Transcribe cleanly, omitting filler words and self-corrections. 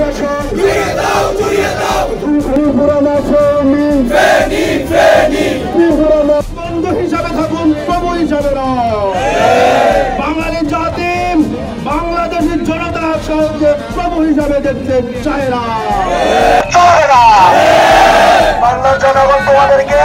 শাসন ত্রিপুরা বন্ধু হিসাবে থাকুন, প্রভু হিসাবে নয়। বাঙালি জাতি বাংলাদেশের জনতার সঙ্গে প্রভু হিসাবে দেখতে চায় না। বাংলার জনগণ তোমাদেরকে